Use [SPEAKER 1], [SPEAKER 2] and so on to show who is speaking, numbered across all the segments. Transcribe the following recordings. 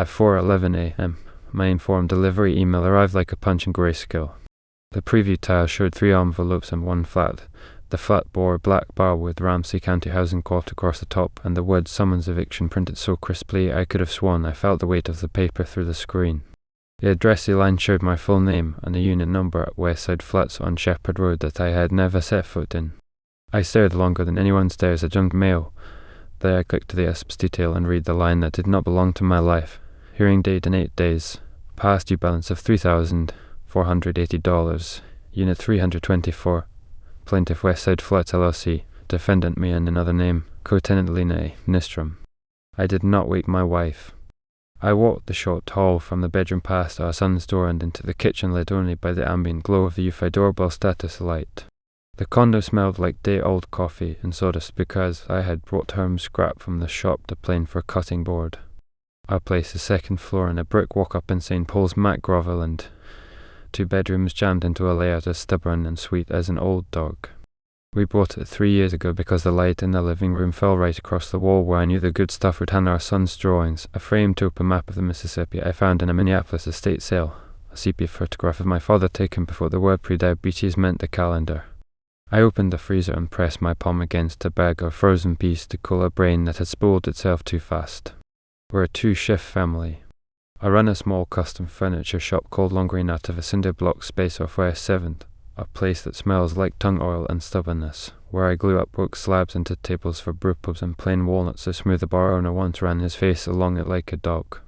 [SPEAKER 1] At 4:11 a.m., my Informed Delivery email arrived like a punch in grayscale. The preview tile showed 3 envelopes and 1 flat. The flat bore a black bar with Ramsey County Housing Court across the top, and the word summons eviction printed so crisply I could have sworn I felt the weight of the paper through the screen. The addressee line showed my full name and a unit number at Westside Flats on Shepherd Road that I had never set foot in. I stared longer than anyone stares at junk mail. Then I clicked to the USPS detail and read the line that did not belong to my life. Hearing date in 8 days. Past due balance of $3,480. Unit 324. Plaintiff Westside Flats LLC. Defendant me and another name. Co-tenant Lena Nistrom. I did not wake my wife. I walked the short hall from the bedroom past our son's door and into the kitchen lit only by the ambient glow of the Eufy doorbell status light. The condo smelled like day-old coffee and sawdust because I had brought home scrap from the shop to plane for cutting board. Our place is 2nd floor in a brick walk-up in St. Paul's Mac Grovel and 2 bedrooms jammed into a layout as stubborn and sweet as an old dog. We bought it 3 years ago because the light in the living room fell right across the wall where I knew the good stuff would hang our son's drawings, a framed open map of the Mississippi I found in a Minneapolis estate sale, a sepia photograph of my father taken before the word pre-diabetes meant the calendar. I opened the freezer and pressed my palm against a bag of frozen peas to cool a brain that had spoiled itself too fast. We're a 2-shift family. I run a small custom furniture shop called Long Green out of a cinder block space off West 7th, a place that smells like tongue oil and stubbornness, where I glue up oak slabs into tables for brewpubs and plain walnuts so smooth the bar owner once ran his face along it like a dog.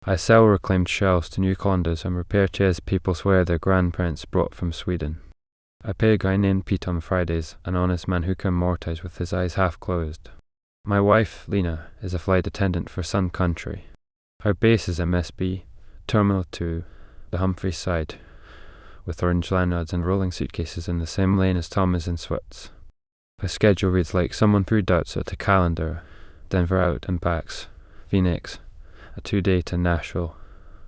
[SPEAKER 1] I sell reclaimed shelves to new condos and repair chairs people swear their grandparents brought from Sweden. I pay a guy named Pete on Fridays, an honest man who can amortize with his eyes half closed. My wife, Lena, is a flight attendant for Sun Country. Our base is MSB, Terminal 2, the Humphreys side, with orange lanyards and rolling suitcases in the same lane as Tom is in Switzerland. Her schedule reads like someone threw darts at a calendar. Denver out and backs, Phoenix, a 2-day to Nashville,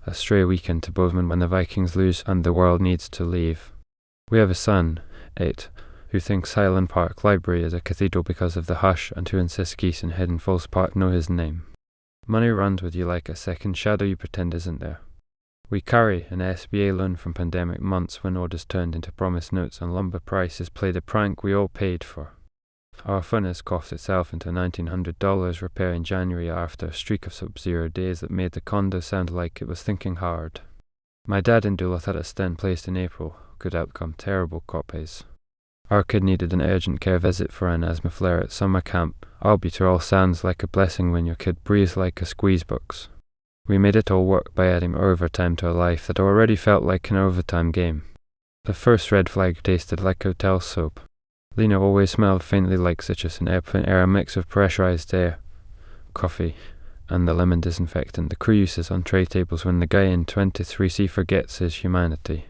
[SPEAKER 1] a stray weekend to Bozeman when the Vikings lose and the world needs to leave. We have a son, 8, who thinks Highland Park Library is a cathedral because of the hush and who insists geese in Hidden Falls Park know his name. Money runs with you like a second shadow you pretend isn't there. We carry an SBA loan from pandemic months when orders turned into promised notes and lumber prices played a prank we all paid for. Our furnace coughed itself into a $1,900 repair in January after a streak of sub-zero days that made the condo sound like it was thinking hard. My dad and Duluth had a stent placed in April. Good outcome, terrible copies. Our kid needed an urgent care visit for an asthma flare at summer camp. Albuterol sounds like a blessing when your kid breathes like a squeeze box. We made it all work by adding overtime to a life that already felt like an overtime game. The first red flag tasted like hotel soap. Lena always smelled faintly like citrus and airplane air, a mix of pressurized air, coffee, and the lemon disinfectant the crew uses on tray tables when the guy in 23C forgets his humanity.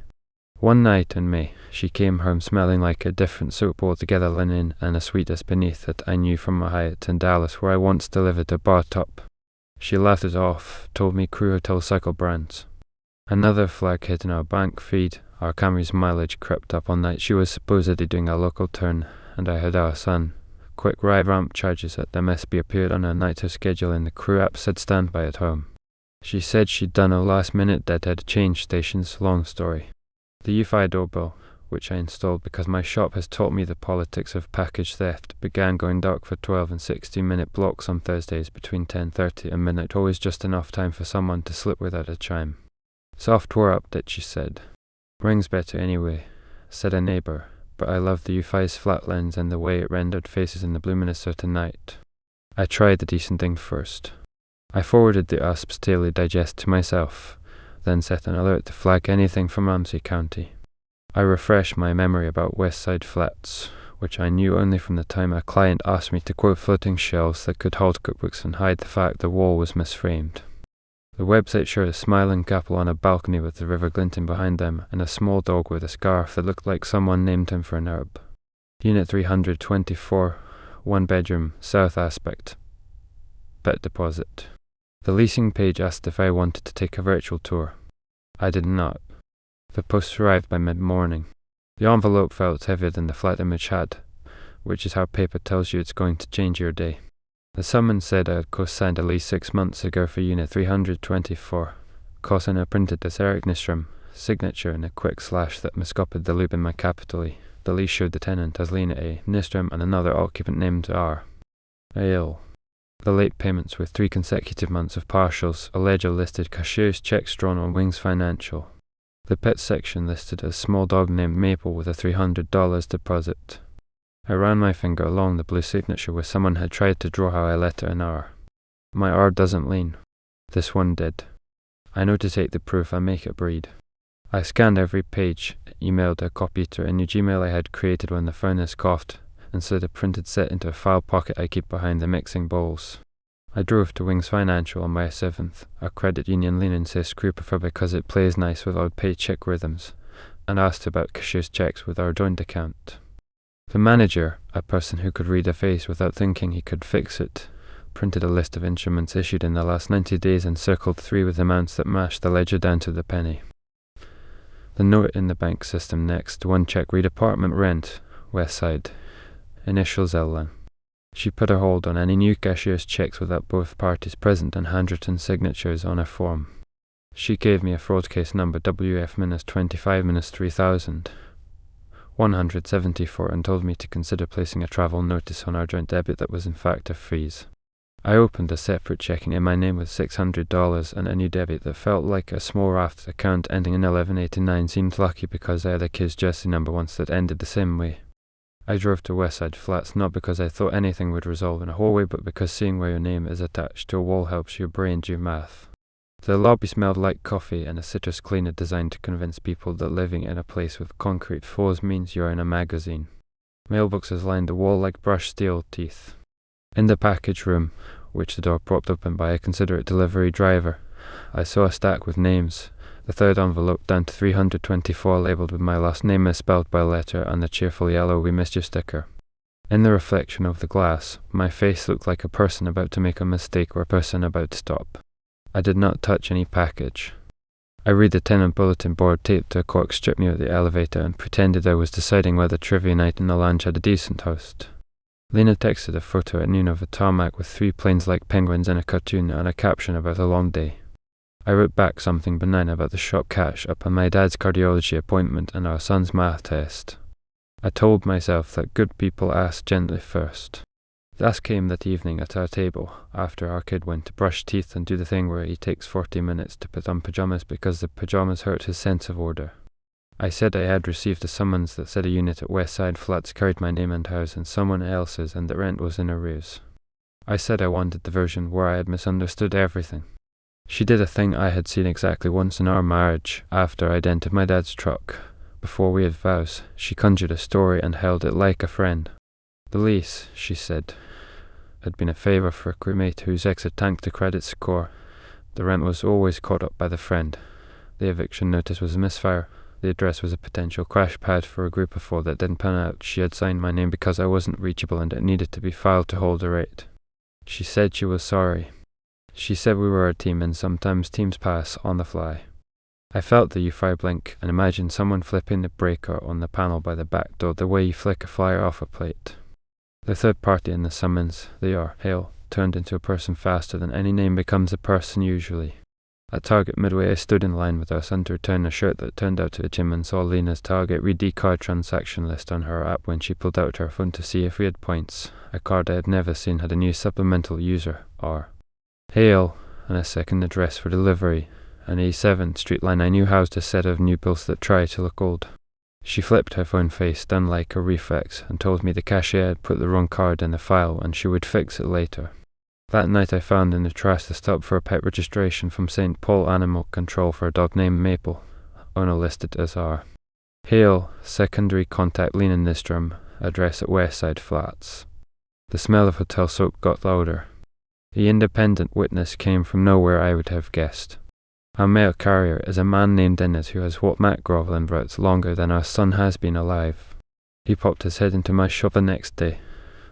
[SPEAKER 1] One night in May, she came home smelling like a different soap altogether, linen and a sweetness beneath that I knew from a Hyatt in Dallas where I once delivered a bar top. She laughed it off, told me crew hotel cycle brands. Another flag hit in our bank feed. Our Camry's mileage crept up on night she was supposedly doing a local turn, and I had our son. Quick ride ramp charges at the MSB appeared on a night of schedule and the crew app said standby at home. She said she'd done a last minute deadhead change stations, long story. The Eufy doorbell, which I installed because my shop has taught me the politics of package theft, began going dark for 12 and 16-minute blocks on Thursdays between 10:30 and midnight, always just enough time for someone to slip without a chime. Software update, she said. Rings better anyway, said a neighbor, but I loved the Eufy's flat lens and the way it rendered faces in the blue Minnesota night. I tried the decent thing first. I forwarded the USPS daily digest to myself, then set an alert to flag anything from Ramsey County. I refreshed my memory about Westside Flats, which I knew only from the time a client asked me to quote floating shelves that could hold cookbooks and hide the fact the wall was misframed. The website showed a smiling couple on a balcony with the river glinting behind them and a small dog with a scarf that looked like someone named him for an herb. Unit 324, 1 bedroom, south aspect. Bet deposit. The leasing page asked if I wanted to take a virtual tour. I did not. The post arrived by mid-morning. The envelope felt heavier than the flat image had, which is how paper tells you it's going to change your day. The summons said I had co-signed a lease 6 months ago for Unit 324, causing a printed as Eric Nystrom, signature in a quick slash that miscopied the loop in my capital E. The lease showed the tenant as Lena A. Nystrom and another occupant named R. Ale. The late payments were 3 consecutive months of partials. A ledger listed cashier's checks drawn on Wyze Financial. The pet section listed a small dog named Maple with a $300 deposit. I ran my finger along the blue signature where someone had tried to draw how I letter an R. My R doesn't lean. This one did. I notate the proof and make it breed. I scanned every page, emailed a copy to a new Gmail I had created when the furnace coughed, and slid a printed set into a file pocket I keep behind the mixing bowls. I drove to Wyze Financial on my 7th, a credit union lean insist group because it plays nice with odd paycheck rhythms, and asked about cashier's checks with our joint account. The manager, a person who could read a face without thinking he could fix it, printed a list of instruments issued in the last 90 days and circled 3 with amounts that matched the ledger down to the penny. The note in the bank system next, 1 check read apartment rent, Westside, initials Ellen. She put a hold on any new cashier's checks without both parties present and handwritten signatures on a form. She gave me a fraud case number WF-25-3000, 174, and told me to consider placing a travel notice on our joint debit that was in fact a freeze. I opened a separate checking in my name with $600 and a new debit that felt like a small raft. Account ending in 1189 seemed lucky because I had a kid's jersey number once that ended the same way. I drove to Westside Flats not because I thought anything would resolve in a hallway, but because seeing where your name is attached to a wall helps your brain do math. The lobby smelled like coffee and a citrus cleaner designed to convince people that living in a place with concrete floors means you're in a magazine. Mailboxes lined the wall like brushed steel teeth. In the package room, which the door propped open by a considerate delivery driver, I saw a stack with names, the 3rd envelope down to 324 labelled with my last name misspelled by letter and the cheerful yellow "We missed you" sticker. In the reflection of the glass, my face looked like a person about to make a mistake or a person about to stop. I did not touch any package. I read the tenant bulletin board taped to a cork strip near the elevator and pretended I was deciding whether trivia night in the lounge had a decent host. Lena texted a photo at noon of a tarmac with 3 planes like penguins in a cartoon and a caption about a long day. I wrote back something benign about the shop catch up on my dad's cardiology appointment and our son's math test. I told myself that good people ask gently first. That came that evening at our table, after our kid went to brush teeth and do the thing where he takes 40 minutes to put on pajamas because the pajamas hurt his sense of order. I said I had received a summons that said a unit at Westside Flats carried my name and house and someone else's and that rent was in arrears. I said I wanted the version where I had misunderstood everything. She did a thing I had seen exactly once in our marriage. After I'd entered my dad's truck, before we had vows, she conjured a story and held it like a friend. The lease, she said, had been a favour for a crewmate whose ex had tanked the credit score. The rent was always caught up by the friend. The eviction notice was a misfire. The address was a potential crash pad for a group of 4 that didn't pan out. She had signed my name because I wasn't reachable and it needed to be filed to hold a rate. She said she was sorry. She said we were a team and sometimes teams pass on the fly. I felt the Eufy blink and imagined someone flipping the breaker on the panel by the back door the way you flick a flyer off a plate. The 3rd party in the summons, they are, Hale, turned into a person faster than any name becomes a person usually. At Target Midway I stood in line with our son to return a shirt that turned out to a gym and saw Lena's Target read card transaction list on her app when she pulled out her phone to see if we had points. A card I had never seen had a new supplemental user, R. Hale, and a second address for delivery. An A7 street line I knew housed a set of new bills that try to look old. She flipped her phone face, done like a reflex, and told me the cashier had put the wrong card in the file and she would fix it later. That night I found in the trash the stub for a pet registration from St. Paul Animal Control for a dog named Maple, owner listed as R. Hale, secondary contact Lena Nystrom, address at Westside Flats. The smell of hotel soap got louder. The independent witness came from nowhere I would have guessed. Our mail carrier is a man named Dennis who has walked Matt Groveland routes longer than our son has been alive. He popped his head into my shop the next day,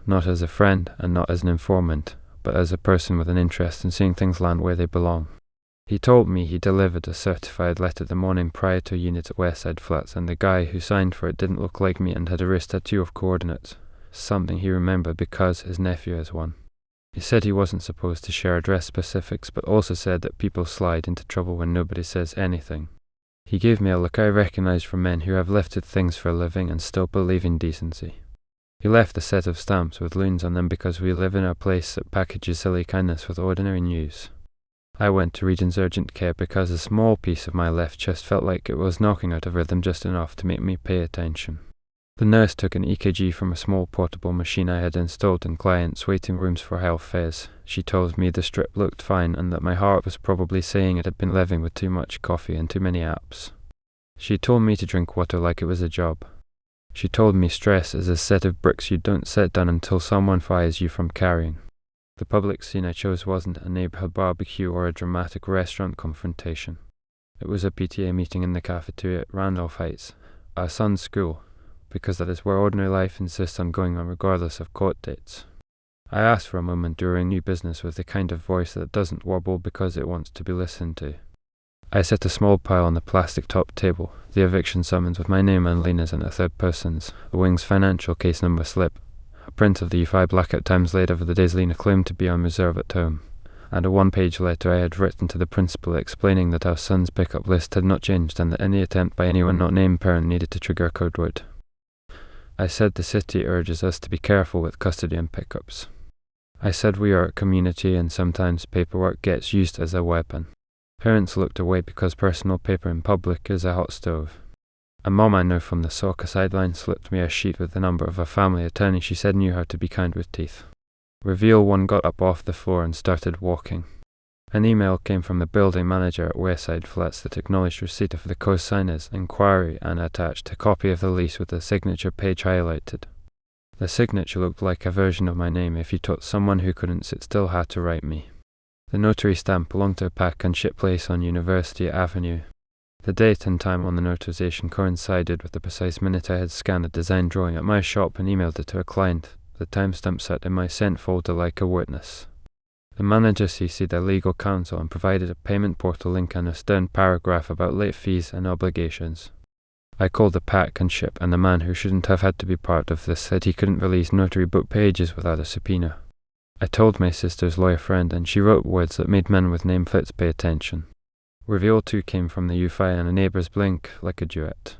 [SPEAKER 1] not as a friend and not as an informant, but as a person with an interest in seeing things land where they belong. He told me he delivered a certified letter the morning prior to a unit at Westside Flats, and the guy who signed for it didn't look like me and had a wrist tattoo of coordinates, something he remembered because his nephew has one. He said he wasn't supposed to share address specifics, but also said that people slide into trouble when nobody says anything. He gave me a look I recognized from men who have lifted things for a living and still believe in decency. He left a set of stamps with loons on them because we live in a place that packages silly kindness with ordinary news. I went to Regent's urgent care because a small piece of my left chest felt like it was knocking out of rhythm just enough to make me pay attention. The nurse took an EKG from a small portable machine I had installed in clients' waiting rooms for health fairs. She told me the strip looked fine and that my heart was probably saying it had been living with too much coffee and too many apps. She told me to drink water like it was a job. She told me stress is a set of bricks you don't set down until someone fires you from carrying. The public scene I chose wasn't a neighborhood barbecue or a dramatic restaurant confrontation. It was a PTA meeting in the cafeteria at Randolph Heights, our son's school, because that is where ordinary life insists on going on regardless of court dates. I asked for a moment during new business with the kind of voice that doesn't wobble because it wants to be listened to. I set a small pile on the plastic-topped table, the eviction summons with my name and Lena's in a third person's, the Wing's financial case number slip, a print of the Eufy blackout times laid over the days Lena claimed to be on reserve at home, and a one-page letter I had written to the principal explaining that our son's pickup list had not changed and that any attempt by anyone not named parent needed to trigger a code word. I said the city urges us to be careful with custody and pickups. I said we are a community and sometimes paperwork gets used as a weapon. Parents looked away because personal paper in public is a hot stove. A mom I know from the soccer sideline slipped me a sheet with the number of a family attorney she said knew how to be kind with teeth. Reveal 1 got up off the floor and started walking. An email came from the building manager at Westside Flats that acknowledged receipt of the co-signer's inquiry and attached a copy of the lease with the signature page highlighted. The signature looked like a version of my name if you taught someone who couldn't sit still how to write me. The notary stamp belonged to a pack and ship place on University Avenue. The date and time on the notarization coincided with the precise minute I had scanned a design drawing at my shop and emailed it to a client, the timestamp set in my sent folder like a witness. The manager CC'd their legal counsel and provided a payment portal link and a stern paragraph about late fees and obligations. I called the pack and ship, and the man who shouldn't have had to be part of this said he couldn't release notary book pages without a subpoena. I told my sister's lawyer friend, and she wrote words that made men with name flits pay attention. Reveal 2 came from the Eufy and a neighbor's blink like a duet.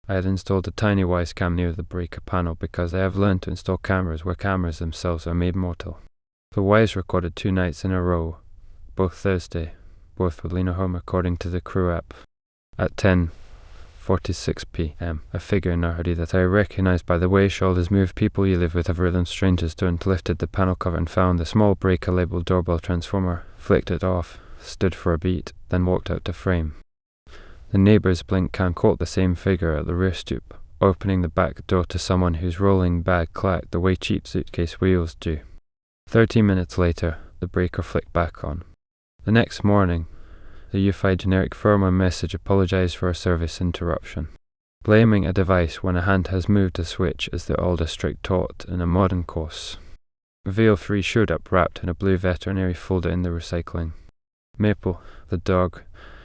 [SPEAKER 1] I had installed a tiny Wyze cam near the breaker panel because I have learned to install cameras where cameras themselves are made mortal. The Wyze recorded 2 nights in a row, both Thursday, both with Lena home according to the crew app. At 10:46 p.m., a figure in a hoodie that I recognized by the way shoulders move people you live with have rhythm strangers don't lifted the panel cover and found the small breaker labeled doorbell transformer, flicked it off, stood for a beat, then walked out to frame. The neighbor's blink cam caught the same figure at the rear stoop, opening the back door to someone whose rolling bag clacked the way cheap suitcase wheels do. 30 minutes later, the breaker flicked back on. The next morning, the Eufy generic firmware message apologized for a service interruption. Blaming a device when a hand has moved a switch is the oldest trick taught in a modern course. Reveal 3 showed up wrapped in a blue veterinary folder in the recycling. Maple, the dog,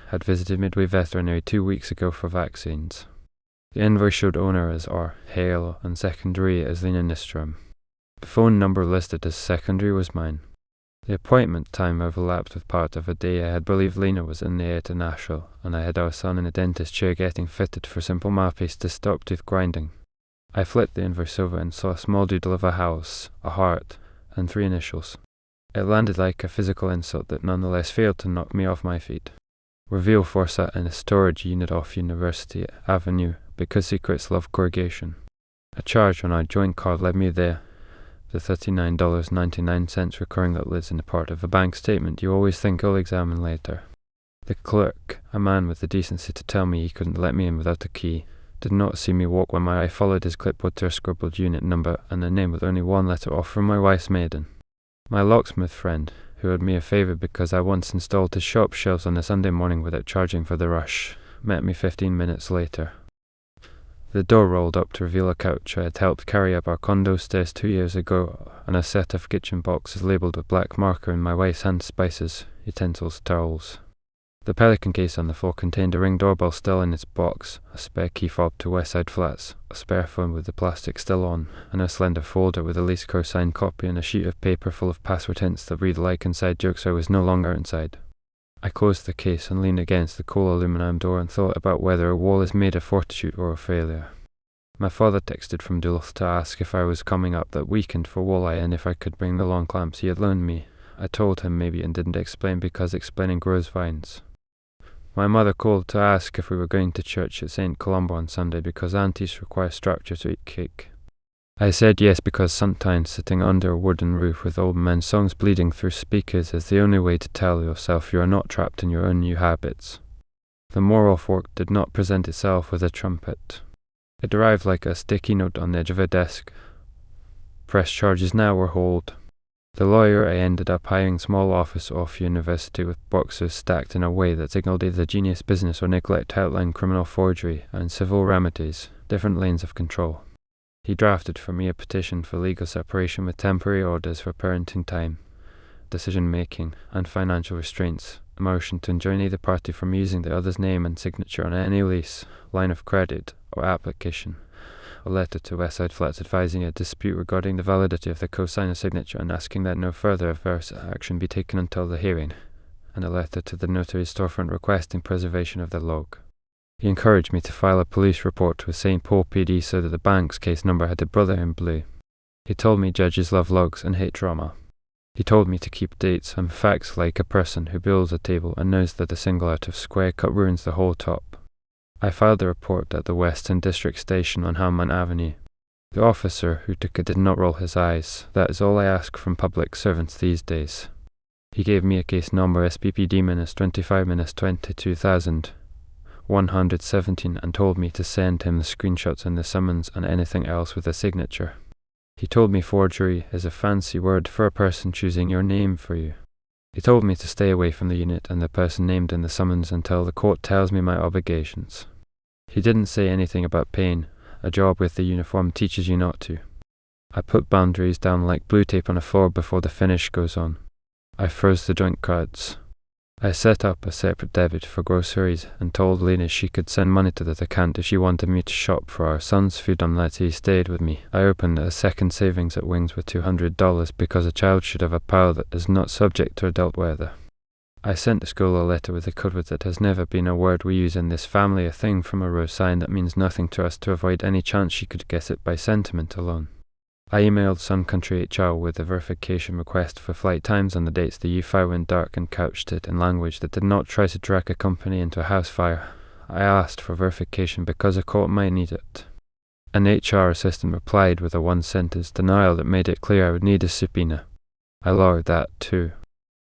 [SPEAKER 1] had visited Midway Veterinary 2 weeks ago for vaccines. The invoice showed owner as R. Hale and secondary as Lena Nystrom. The phone number listed as secondary was mine. The appointment time overlapped with part of a day I had believed Lena was in the air to Nashville, and I had our son in a dentist chair getting fitted for simple mouthpiece to stop tooth grinding. I flipped the invoice over and saw a small doodle of a house, a heart, and 3 initials. It landed like a physical insult that nonetheless failed to knock me off my feet. Reveal 4 sat in a storage unit off University Avenue because secrets love corrugation. A charge on our joint card led me there. The $39.99 recurring that lives in the part of a bank statement you always think I'll examine later. The clerk, a man with the decency to tell me he couldn't let me in without a key, did not see me walk when my eye followed his clipboard to a scribbled unit number and a name with only 1 letter off from my wife's maiden. My locksmith friend, who owed me a favour because I once installed his shop shelves on a Sunday morning without charging for the rush, met me 15 minutes later. The door rolled up to reveal a couch I had helped carry up our condo stairs 2 years ago, and a set of kitchen boxes labelled with black marker in my wife's hand: spices, utensils, towels. The pelican case on the floor contained a Ring doorbell still in its box, a spare key fob to Westside Flats, a spare phone with the plastic still on, and a slender folder with a lease co-signed copy and a sheet of paper full of password hints that read like inside jokes I was no longer inside. I closed the case and leaned against the coal aluminum door and thought about whether a wall is made of fortitude or of failure. My father texted from Duluth to ask if I was coming up that weekend for walleye and if I could bring the long clamps he had loaned me. I told him maybe and didn't explain because explaining grows vines. My mother called to ask if we were going to church at St. Columba on Sunday because aunties require structure to eat cake. I said yes because sometimes sitting under a wooden roof with old men's songs bleeding through speakers is the only way to tell yourself you are not trapped in your own new habits. The moral fork did not present itself with a trumpet. It arrived like a sticky note on the edge of a desk. Press charges now or hold. The lawyer I ended up hiring small office off university with boxes stacked in a way that signaled either genius business or neglect to outline criminal forgery and civil remedies, different lanes of control. He drafted for me a petition for legal separation with temporary orders for parenting time, decision-making, and financial restraints, a motion to enjoin either party from using the other's name and signature on any lease, line of credit, or application, a letter to Westside Flats advising a dispute regarding the validity of the co-signer's signature and asking that no further adverse action be taken until the hearing, and a letter to the notary's storefront requesting preservation of the log. He encouraged me to file a police report with St. Paul PD so that the bank's case number had a brother in blue. He told me judges love logs and hate drama. He told me to keep dates and facts like a person who builds a table and knows that a single out of square cut ruins the whole top. I filed the report at the Western District Station on Hamman Avenue. The officer who took it did not roll his eyes. That is all I ask from public servants these days. He gave me a case number SPPD-25-22117 and told me to send him the screenshots and the summons and anything else with a signature. He told me forgery is a fancy word for a person choosing your name for you. He told me to stay away from the unit and the person named in the summons until the court tells me my obligations. He didn't say anything about pain. A job with the uniform teaches you not to. I put boundaries down like blue tape on a floor before the finish goes on. I froze the joint cards. I set up a separate debit for groceries and told Lena she could send money to that account if she wanted me to shop for our son's food unless he stayed with me. I opened a second savings at Wings with $200 because a child should have a pile that is not subject to adult weather. I sent the school a letter with a code word that has never been a word we use in this family, a thing from a rose sign that means nothing to us to avoid any chance she could guess it by sentiment alone. I emailed Sun Country HR with a verification request for flight times and the dates the Eufy went dark and couched it in language that did not try to drag a company into a house fire. I asked for verification because a court might need it. An HR assistant replied with a one-sentence denial that made it clear I would need a subpoena. I lowered that too.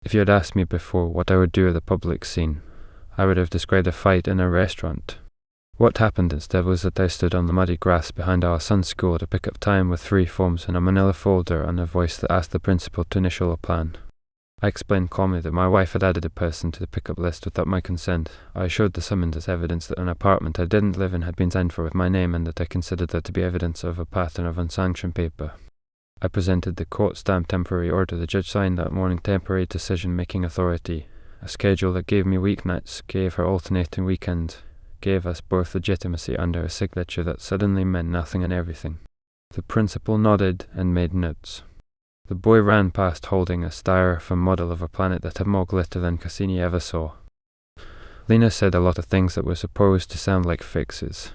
[SPEAKER 1] If you had asked me before what I would do at the public scene, I would have described a fight in a restaurant. What happened instead was that I stood on the muddy grass behind our son's school to pick up time with 3 forms and a manila folder and a voice that asked the principal to initial a plan. I explained calmly that my wife had added a person to the pickup list without my consent. I showed the summons as evidence that an apartment I didn't live in had been signed for with my name and that I considered that to be evidence of a pattern of unsanctioned paper. I presented the court-stamped temporary order the judge signed that morning, temporary decision-making authority, a schedule that gave me weeknights, gave her alternating weekend, gave us both legitimacy under a signature that suddenly meant nothing and everything. The principal nodded and made notes. The boy ran past holding a styrofoam model of a planet that had more glitter than Cassini ever saw. Lena said a lot of things that were supposed to sound like fixes.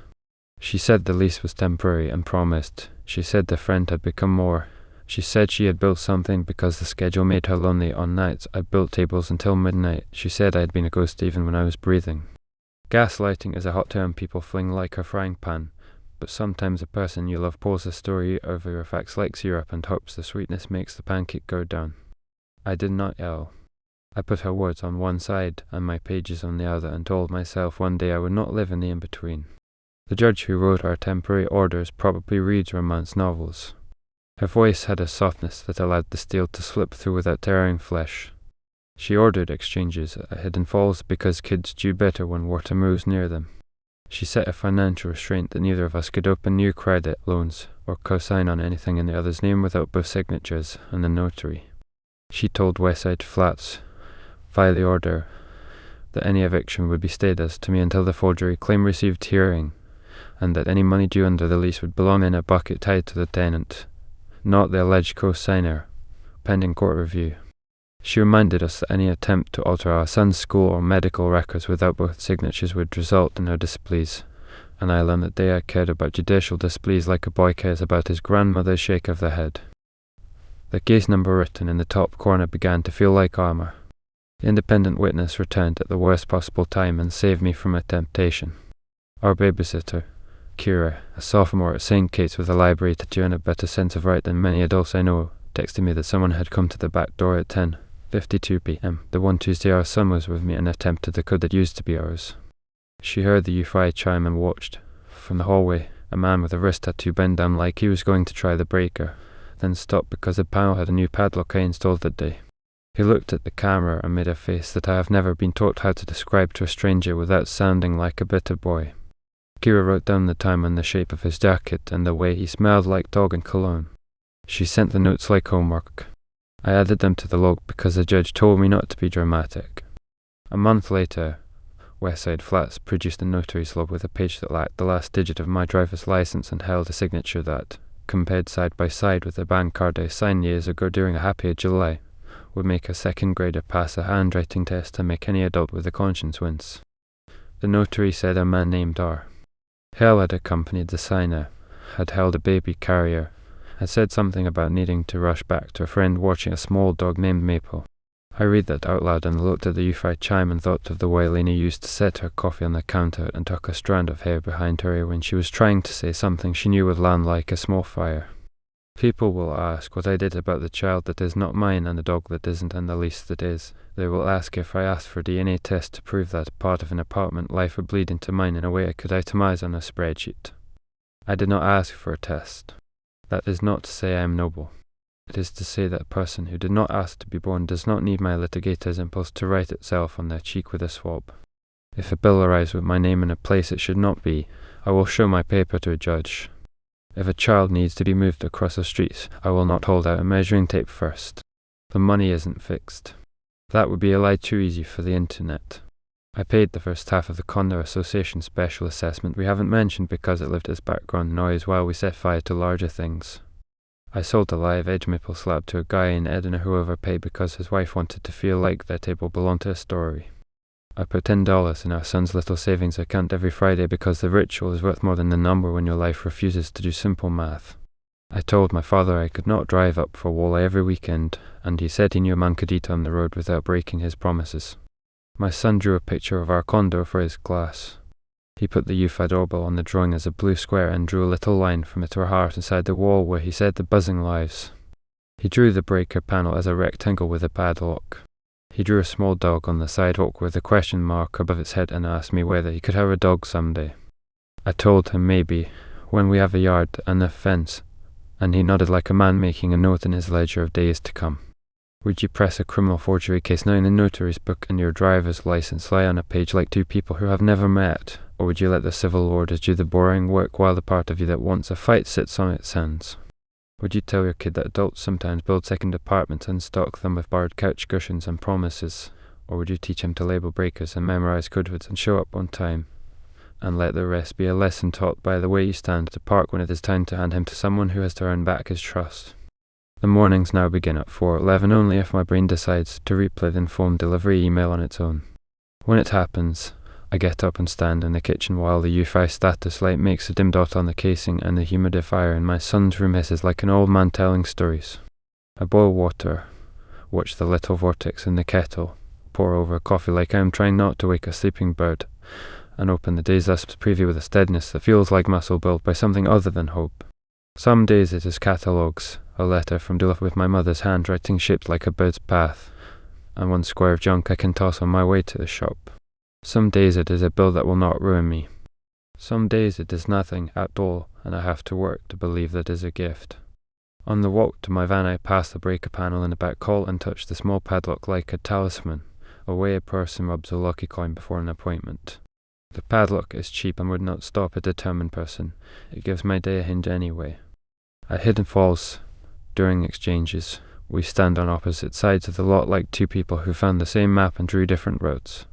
[SPEAKER 1] She said the lease was temporary and promised. She said the friend had become more. She said she had built something because the schedule made her lonely on nights. I built tables until midnight. She said I had been a ghost even when I was breathing. Gaslighting is a hot term people fling like a frying pan, but sometimes a person you love pours a story over your facts like syrup and hopes the sweetness makes the pancake go down. I did not yell. I put her words on one side and my pages on the other and told myself one day I would not live in the in-between. The judge who wrote our temporary orders probably reads romance novels. Her voice had a softness that allowed the steel to slip through without tearing flesh. She ordered exchanges at Hidden Falls because kids do better when water moves near them. She set a financial restraint that neither of us could open new credit loans or co-sign on anything in the other's name without both signatures and the notary. She told Westside Flats, file the order. that any eviction would be stayed as to me until the forgery claim received hearing, and that any money due under the lease would belong in a bucket tied to the tenant, not the alleged co-signer, pending court review. She reminded us that any attempt to alter our son's school or medical records without both signatures would result in her displease, and I learned that Dea cared about judicial displease like a boy cares about his grandmother's shake of the head. The case number written in the top corner began to feel like armor. The independent witness returned at the worst possible time and saved me from a temptation. Our babysitter, Kira, a sophomore at St. Kate's with a library tattoo and a better sense of right than many adults I know, texted me that someone had come to the back door at 10:52 p.m. the one Tuesday our son was with me and attempted the code that used to be ours. She heard the Eufy chime and watched, from the hallway, a man with a wrist tattoo bend down like he was going to try the breaker, then stopped because the panel had a new padlock I installed that day. He looked at the camera and made a face that I have never been taught how to describe to a stranger without sounding like a bitter boy. Kira wrote down the time and the shape of his jacket and the way he smelled like dog and cologne. She sent the notes like homework. I added them to the log because the judge told me not to be dramatic. A month later, Westside Flats produced a notary's log with a page that lacked the last digit of my driver's license and held a signature that, compared side by side with the bank card I signed years ago during a happy July, would make a second grader pass a handwriting test and make any adult with a conscience wince. The notary said a man named R. Hale had accompanied the signer, had held a baby carrier, had said something about needing to rush back to a friend watching a small dog named Maple. I read that out loud and looked at the Eufy chime and thought of the way Lena used to set her coffee on the counter and tuck a strand of hair behind her ear when she was trying to say something she knew would land like a small fire. People will ask what I did about the child that is not mine and the dog that isn't and the lease that is. They will ask if I asked for a DNA test to prove that part of an apartment life would bleed into mine in a way I could itemize on a spreadsheet. I did not ask for a test. That is not to say I am noble. It is to say that a person who did not ask to be born does not need my litigator's impulse to write itself on their cheek with a swab. If a bill arrives with my name in a place it should not be, I will show my paper to a judge. If a child needs to be moved across the street, I will not hold out a measuring tape first. The money isn't fixed. That would be a lie too easy for the internet. I paid the first half of the Condo Association special assessment we haven't mentioned because it lived as background noise while we set fire to larger things. I sold a live edge maple slab to a guy in Edinburgh who overpaid because his wife wanted to feel like their table belonged to a story. I put $10 in our son's little savings account every Friday because the ritual is worth more than the number when your life refuses to do simple math. I told my father I could not drive up for Wally every weekend, and he said he knew a man could eat on the road without breaking his promises. My son drew a picture of our condo for his class. He put the Eufy doorbell on the drawing as a blue square and drew a little line from it to a heart inside the wall where he said the buzzing lives. He drew the breaker panel as a rectangle with a padlock. He drew a small dog on the sidewalk with a question mark above its head and asked me whether he could have a dog someday. I told him maybe, when we have a yard and a fence, and he nodded like a man making a note in his ledger of days to come. Would you press a criminal forgery case now in a notary's book and your driver's license lie on a page like two people who have never met, or would you let the civil orders do the boring work while the part of you that wants a fight sits on its hands? Would you tell your kid that adults sometimes build second apartments and stock them with borrowed couch cushions and promises? Or would you teach him to label breakers and memorize code words and show up on time? And let the rest be a lesson taught by the way you stand to park when it is time to hand him to someone who has to earn back his trust. The mornings now begin at 4:11 only if my brain decides to replay the Informed Delivery email on its own. When it happens, I get up and stand in the kitchen while the Eufy status light makes a dim dot on the casing and the humidifier in my son's room hisses like an old man telling stories. I boil water, watch the little vortex in the kettle, pour over coffee like I am trying not to wake a sleeping bird, and open the day's Lisp's preview with a steadiness that feels like muscle built by something other than hope. Some days it is catalogues, a letter from Duluth with my mother's handwriting shaped like a bird's path, and one square of junk I can toss on my way to the shop. Some days it is a bill that will not ruin me. Some days it is nothing at all, and I have to work to believe that is a gift. On the walk to my van I pass the breaker panel in the back hall and touch the small padlock like a talisman, a way a person rubs a lucky coin before an appointment. The padlock is cheap and would not stop a determined person. It gives my day a hinge anyway. At Hidden Falls, during exchanges, we stand on opposite sides of the lot like two people who found the same map and drew different routes.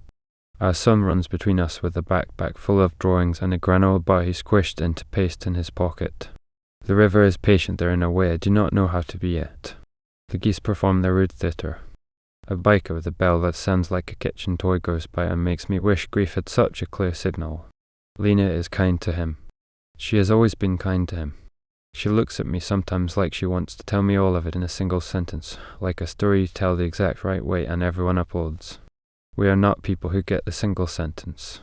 [SPEAKER 1] Our son runs between us with a backpack full of drawings and a granola bar he squished into paste in his pocket. The river is patient there in a way I do not know how to be yet. The geese perform their rude theatre. A biker with a bell that sounds like a kitchen toy goes by and makes me wish grief had such a clear signal. Lena is kind to him. She has always been kind to him. She looks at me sometimes like she wants to tell me all of it in a single sentence, like a story you tell the exact right way and everyone uploads. We are not people who get the single sentence.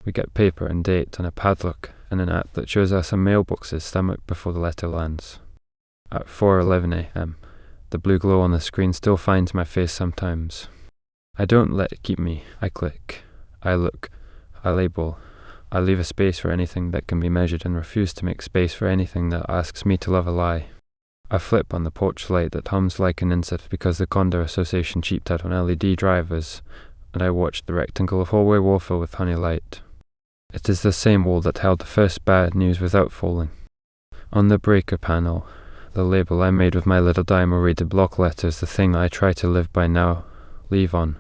[SPEAKER 1] We get paper and date and a padlock and an app that shows us a mailbox's stomach before the letter lands. At 4:11 a.m., the blue glow on the screen still finds my face sometimes. I don't let it keep me. I click. I look. I label. I leave a space for anything that can be measured and refuse to make space for anything that asks me to love a lie. I flip on the porch light that hums like an insect because the Condo Association cheaped out on LED drivers, and I watch the rectangle of hallway wall fill with honey light. It is the same wall that held the first bad news without falling. On the breaker panel, the label I made with my little dime will read in block letters the thing I try to live by now. Leave on.